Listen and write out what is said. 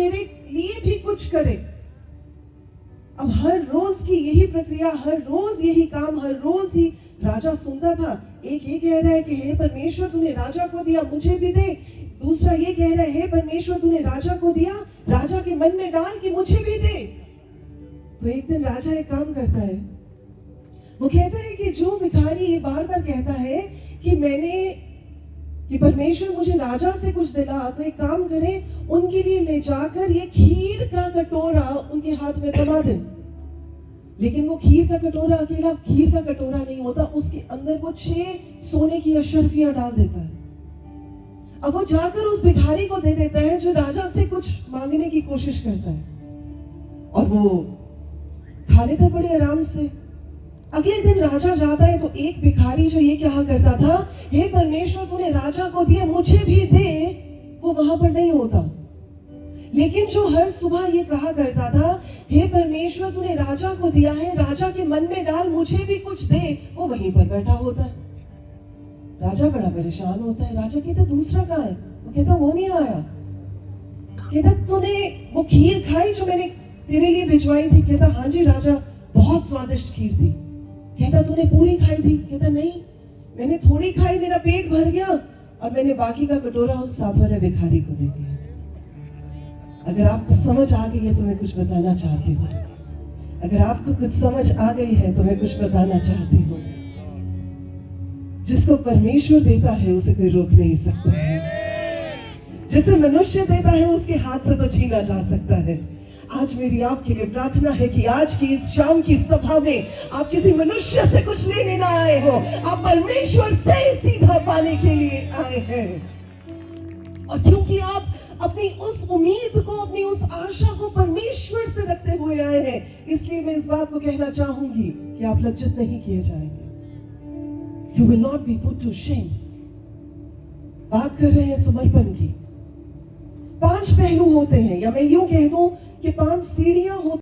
मेरे लिए भी कुछ करे। अब हर रोज की यही प्रक्रिया, हर रोज यही काम, हर रोज ही राजा सुनता था। एक ये कह रहा है कि हे परमेश्वर तूने राजा को दिया, मुझे भी दे। दूसरा ये कह रहा है हे परमेश्वर तूने राजा को दिया, राजा के मन में डाल कि मुझे भी दे। तो एक दिन राजा एक काम करता है, वो कहता है कि जो भिखारी ये बार बार कहता है कि परमेश्वर मुझे राजा से कुछ दिला, तो एक काम करें, उनके लिए ले जाकर ये खीर का कटोरा उनके हाथ में थमा दें। लेकिन वो खीर का कटोरा अकेला खीर का कटोरा नहीं होता, उसके अंदर वो 6 सोने की अशर्फियां डाल देता है। अब वो जाकर उस भिखारी को दे देता है जो राजा से कुछ मांगने की कोशिश करता है, और वो खा लेता है बड़े आराम से। अगले दिन राजा जाता है तो एक भिखारी जो ये कहा करता था हे परमेश्वर तूने राजा को दिया, मुझे भी दे, वो वहां पर नहीं होता। लेकिन जो हर सुबह ये कहा करता था हे परमेश्वर तूने राजा को दिया है, राजा के मन में डाल, मुझे भी कुछ दे, वो वहीं पर बैठा होता है। राजा बड़ा परेशान होता है। राजा कहता दूसरा कहाँ है? वो कहता वो नहीं आया। कहता तूने वो खीर खाई जो मैंने तेरे लिए भिजवाई थी? कहता हाँ जी राजा, बहुत स्वादिष्ट खीर थी। कहता तूने पूरी खाई थी? कहता नहीं, मैंने थोड़ी खाई, मेरा पेट भर गया और मैंने बाकी का कटोरा उस साथ वाले भिखारी को दे दिया। अगर आपको समझ आ गई है तो मैं कुछ बताना चाहती हूँ। अगर आपको कुछ समझ आ गई है तो मैं कुछ बताना चाहती हूँ। जिसको परमेश्वर देता है उसे कोई रोक नहीं सकता है। जिसे मनुष्य देता है उसके हाथ से तो छीना जा सकता है। आज मेरी आपके लिए प्रार्थना है कि आज की इस शाम की सभा में आप किसी मनुष्य से कुछ लेने ना आए हो, आप परमेश्वर से सीधा पाने के लिए आए हैं। और क्योंकि आप अपनी उस उम्मीद को, अपनी उस आशा को परमेश्वर से रखते हुए आए हैं, इसलिए मैं इस बात को कहना चाहूंगी कि आप लज्जित नहीं किए जाएंगे। You will not be put to shame। बात कर रहे हैं समर्पण की। 5 पहलू होते हैं, या मैं यूं कह दूं कि 5 सीढ़ियां होती